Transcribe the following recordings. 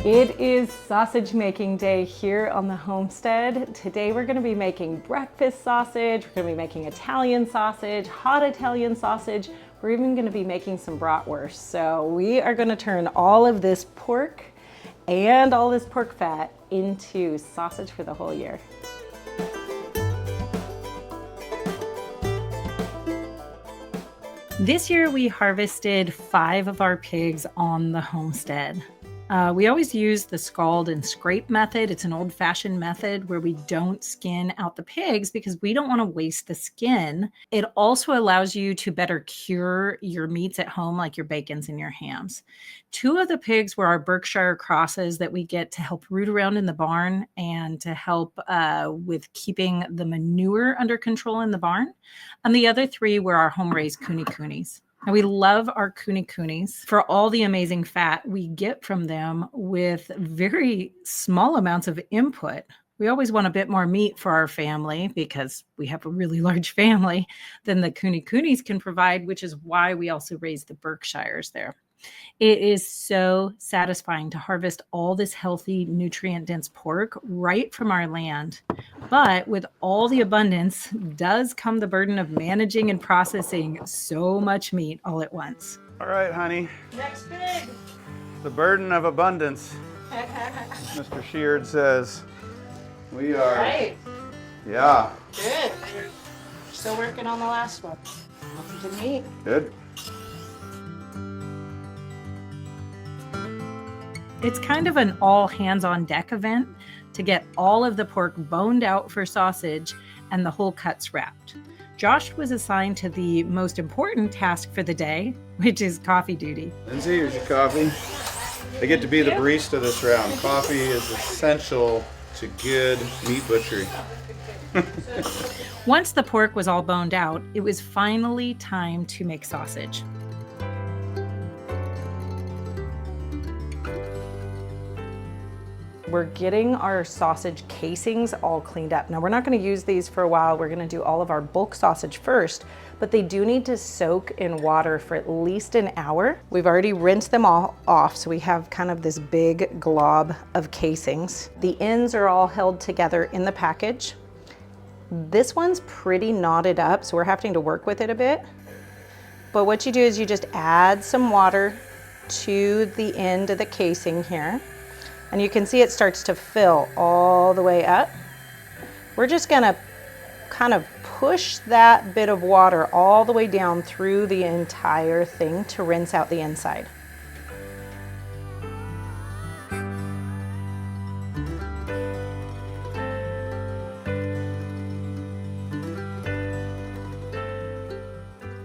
It is sausage making day here on the homestead. Today we're going to be making breakfast sausage, we're going to be making Italian sausage, hot Italian sausage, we're even going to be making some bratwurst. So we are going to turn all of this pork and all this pork fat into sausage for the whole year. This year we harvested 5 of our pigs on the homestead. We always use the scald and scrape method. It's an old-fashioned method where we don't skin out the pigs because we don't want to waste the skin. It also allows you to better cure your meats at home, like your bacons and your hams. 2 of the pigs were our Berkshire crosses that we get to help root around in the barn and to help with keeping the manure under control in the barn. And the other 3 were our home-raised Kunis. And we love our Kunis for all the amazing fat we get from them with very small amounts of input. We always want a bit more meat for our family because we have a really large family than the Kunis can provide, which is why we also raise the Berkshires there. It is so satisfying to harvest all this healthy, nutrient-dense pork right from our land. But with all the abundance does come the burden of managing and processing so much meat all at once. All right, honey. Next pig. The burden of abundance. Mr. Sheard says we are. Right. Yeah. Good. Still working on the last one. Nothing to meat. Good. It's kind of an all hands on deck event to get all of the pork boned out for sausage and the whole cuts wrapped. Josh was assigned to the most important task for the day, which is coffee duty. Lindsay, here's your coffee. I get to be the barista this round. Coffee is essential to good meat butchery. Once the pork was all boned out, it was finally time to make sausage. We're getting our sausage casings all cleaned up. Now we're not going to use these for a while. We're going to do all of our bulk sausage first, but they do need to soak in water for at least an hour. We've already rinsed them all off, so we have kind of this big glob of casings. The ends are all held together in the package. This one's pretty knotted up, so we're having to work with it a bit. But what you do is you just add some water to the end of the casing here. And you can see it starts to fill all the way up. We're just gonna kind of push that bit of water all the way down through the entire thing to rinse out the inside.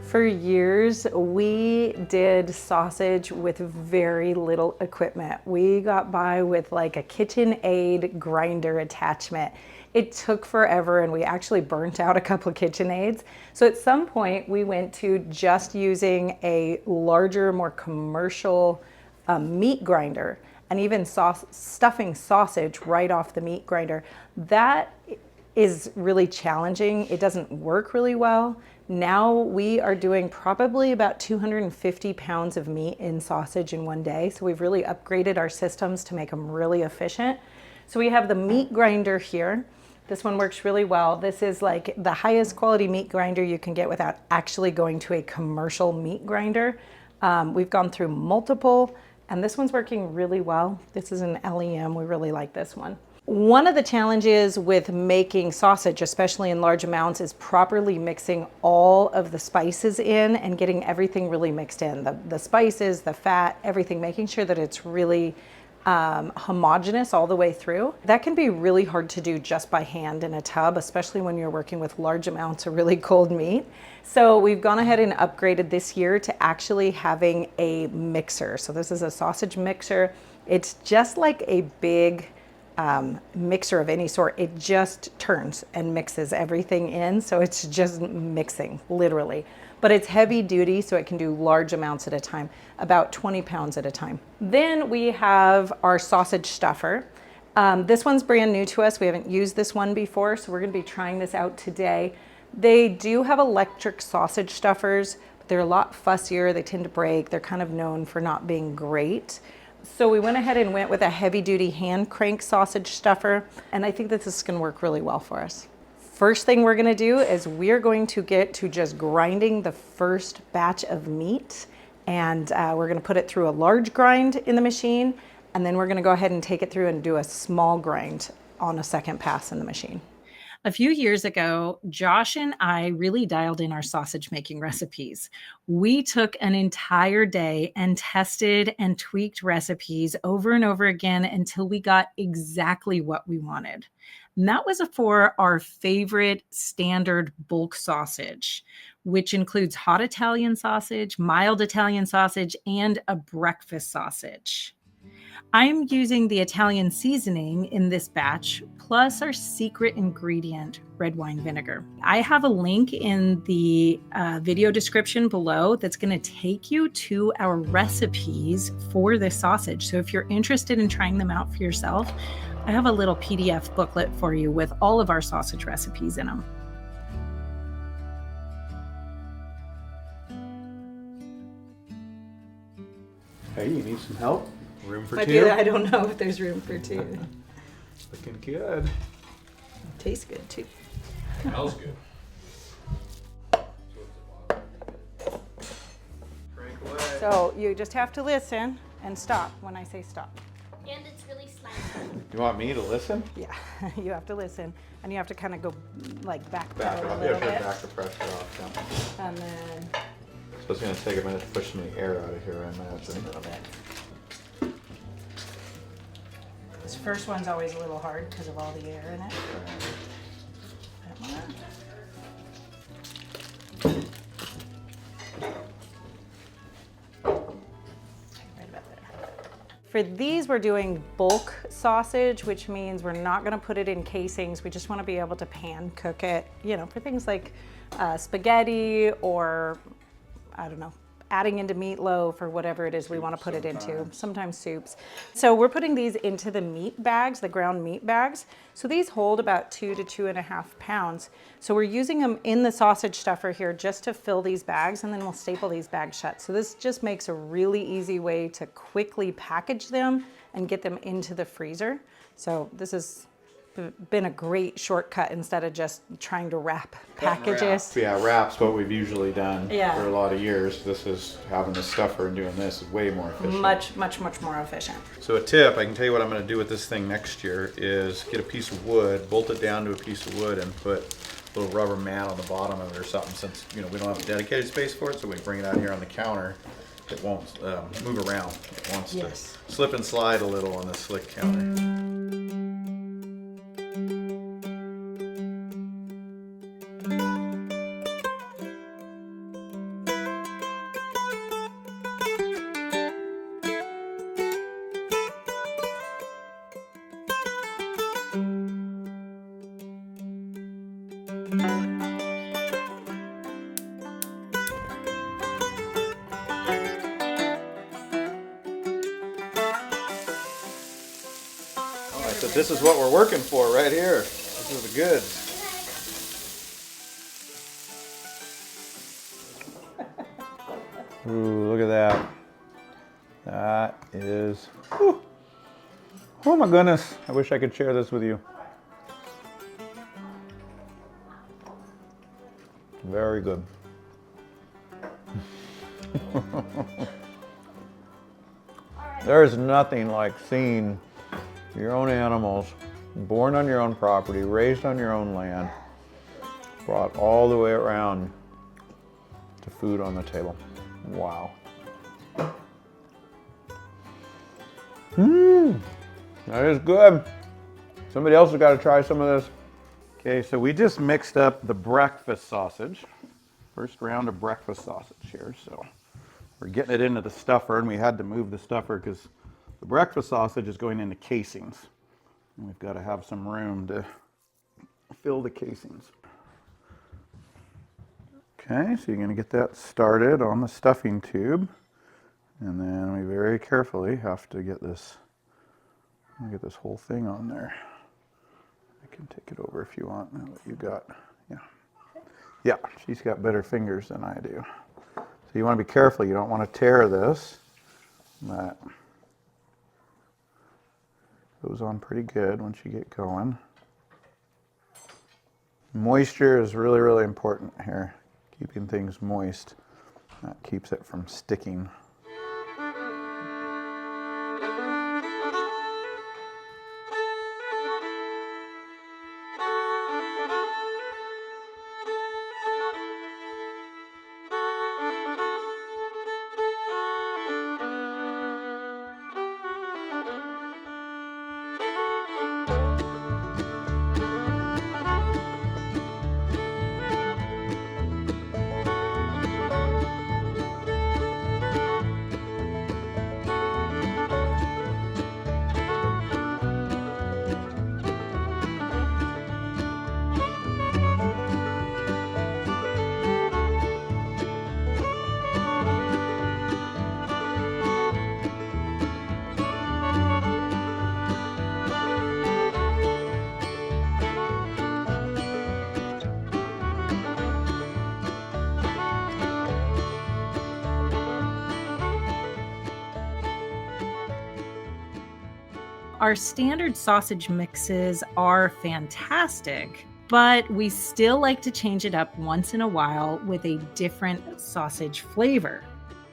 For years, we did sausage with very little equipment. We got by with like a KitchenAid grinder attachment. It took forever and we actually burnt out a couple of KitchenAids. So at some point we went to just using a larger, more commercial meat grinder and even stuffing sausage right off the meat grinder. That is really challenging. It doesn't work really well. Now we are doing probably about 250 pounds of meat in sausage in one day. So we've really upgraded our systems to make them really efficient. So we have the meat grinder here. This one works really well. This is like the highest quality meat grinder you can get without actually going to a commercial meat grinder. We've gone through multiple, and this one's working really well. This is an LEM. We really like this one. One of the challenges with making sausage, especially in large amounts, is properly mixing all of the spices in and getting everything really mixed in. The spices, the fat, everything, making sure that it's really homogeneous all the way through. That can be really hard to do just by hand in a tub, especially when you're working with large amounts of really cold meat. So we've gone ahead and upgraded this year to actually having a mixer. So this is a sausage mixer. It's just like a big mixer of any sort. It just turns and mixes everything in, so it's just mixing, literally. But it's heavy duty, so it can do large amounts at a time, about 20 pounds at a time. Then we have our sausage stuffer. This one's brand new to us. We haven't used this one before, so we're gonna be trying this out today. They do have electric sausage stuffers, but they're a lot fussier. They tend to break. They're kind of known for not being great. So we went ahead and went with a heavy duty hand crank sausage stuffer, and I think that this is gonna work really well for us. First thing we're gonna do is we're going to get to just grinding the first batch of meat, and we're gonna put it through a large grind in the machine, and then we're gonna go ahead and take it through and do a small grind on a second pass in the machine. A few years ago, Josh and I really dialed in our sausage making recipes. We took an entire day and tested and tweaked recipes over and over again until we got exactly what we wanted. And that was for our favorite standard bulk sausage, which includes hot Italian sausage, mild Italian sausage, and a breakfast sausage. I'm using the Italian seasoning in this batch, plus our secret ingredient, red wine vinegar. I have a link in the video description below that's going to take you to our recipes for this sausage. So if you're interested in trying them out for yourself, I have a little PDF booklet for you with all of our sausage recipes in them. Hey, you need some help? Room for If I two? do that, I don't know if there's room for two. Looking good. Tastes good too. Smells good. Crank away. So you just have to listen and stop when I say stop. And it's really slimy. You want me to listen? Yeah, you have to listen, and you have to kind of go like back Back pedal a off. little Yeah, bit, back the pressure off. Yeah. and then So it's going to take a minute to push some of the air out of here, I just a imagine. little bit. This first one's always a little hard because of all the air in it. Bit more. Right about there. For these, we're doing bulk sausage, which means we're not going to put it in casings. We just want to be able to pan cook it, you know, for things like spaghetti or, I don't know, adding into meatloaf or whatever it is we want to put it into, sometimes soups. So we're putting these into the meat bags, the ground meat bags. So these hold about 2 to 2.5 pounds. So we're using them in the sausage stuffer here just to fill these bags, and then we'll staple these bags shut. So this just makes a really easy way to quickly package them and get them into the freezer. So this has been a great shortcut instead of just trying to wrap packages. Yeah, wrap's what we've usually done Yeah. for a lot of years. This is having the stuffer and doing this is way more efficient. Much more efficient. So a tip, I can tell you what I'm going to do with this thing next year is get a piece of wood, bolt it down to a piece of wood, and put a little rubber mat on the bottom of it or something. Since we don't have a dedicated space for it, so we bring it out here on the counter. It won't move around. It wants to slip and slide a little on the slick counter. So this is what we're working for right here. This is the goods. Ooh, look at that. That is, whew. Oh my goodness. I wish I could share this with you. Very good. There is nothing like seeing your own animals, born on your own property, raised on your own land, brought all the way around to food on the table. Wow. That is good. Somebody else has got to try some of this. Okay, so we just mixed up the breakfast sausage. First round of breakfast sausage here. So we're getting it into the stuffer, and we had to move the stuffer because the breakfast sausage is going into casings. And we've got to have some room to fill the casings. Okay, so you're going to get that started on the stuffing tube. And then we very carefully have to get this whole thing on there. I can take it over if you want. Now that you got, yeah, she's got better fingers than I do. So you want to be careful. You don't want to tear this. That Goes on pretty good once you get going. Moisture is really, really important here. Keeping things moist. That keeps it from sticking. Our standard sausage mixes are fantastic, but we still like to change it up once in a while with a different sausage flavor.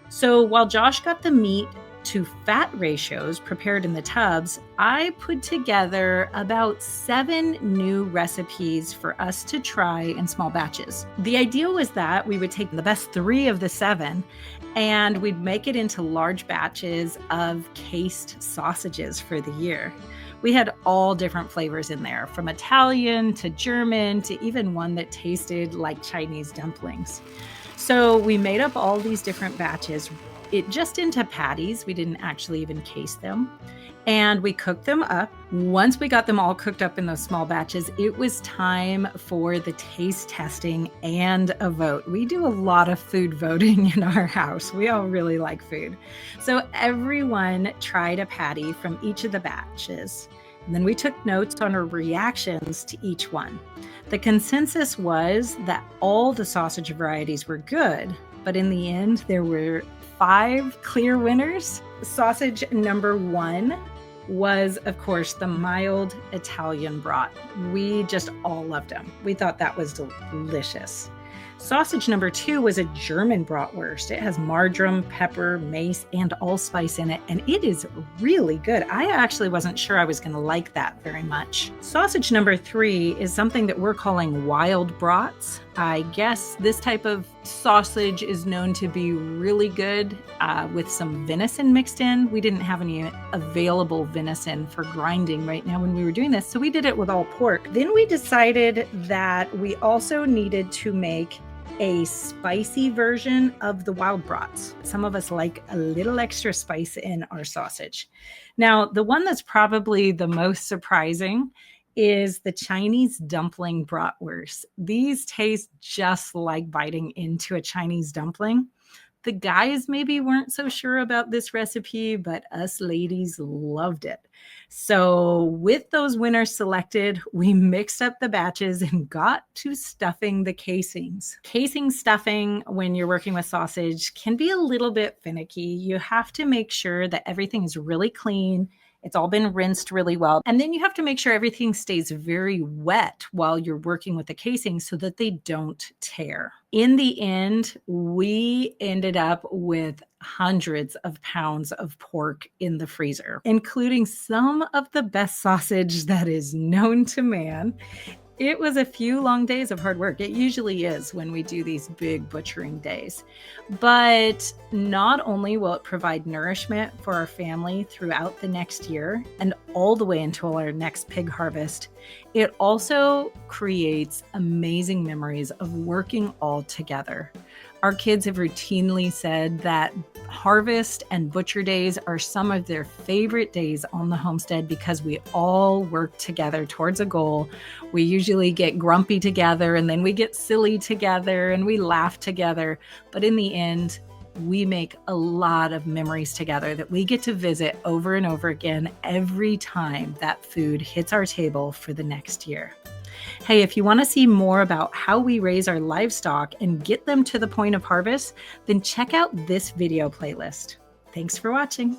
So while Josh got the meat to fat ratios prepared in the tubs, I put together about 7 new recipes for us to try in small batches. The idea was that we would take the best 3 of the 7 and we'd make it into large batches of cased sausages for the year. We had all different flavors in there, from Italian to German to even one that tasted like Chinese dumplings. So we made up all these different batches, just into patties. We didn't actually even case them. And we cooked them up. Once we got them all cooked up in those small batches, it was time for the taste testing and a vote. We do a lot of food voting in our house. We all really like food. So everyone tried a patty from each of the batches. And then we took notes on our reactions to each one. The consensus was that all the sausage varieties were good, but in the end, there were 5 clear winners. Sausage number 1 was, of course, the mild Italian brat. We just all loved them. We thought that was delicious. Sausage number 2 was a German bratwurst. It has marjoram, pepper, mace, and allspice in it, and it is really good. I actually wasn't sure I was going to like that very much. Sausage number 3 is something that we're calling wild brats. I guess this type of sausage is known to be really good with some venison mixed in. We didn't have any available venison for grinding right now when we were doing this, so we did it with all pork. Then we decided that we also needed to make a spicy version of the wild brats. Some of us like a little extra spice in our sausage. Now, the one that's probably the most surprising is the Chinese dumpling bratwurst. These taste just like biting into a Chinese dumpling. The guys maybe weren't so sure about this recipe, but us ladies loved it. So with those winners selected, we mixed up the batches and got to stuffing the casings. Casing stuffing when you're working with sausage can be a little bit finicky. You have to make sure that everything is really clean. It's all been rinsed really well. And then you have to make sure everything stays very wet while you're working with the casing so that they don't tear. In the end, we ended up with hundreds of pounds of pork in the freezer, including some of the best sausage that is known to man. It was a few long days of hard work. It usually is when we do these big butchering days. But not only will it provide nourishment for our family throughout the next year and all the way until our next pig harvest, it also creates amazing memories of working all together. Our kids have routinely said that harvest and butcher days are some of their favorite days on the homestead because we all work together towards a goal. We usually get grumpy together and then we get silly together and we laugh together. But in the end, we make a lot of memories together that we get to visit over and over again every time that food hits our table for the next year. Hey, if you want to see more about how we raise our livestock and get them to the point of harvest, then check out this video playlist. Thanks for watching.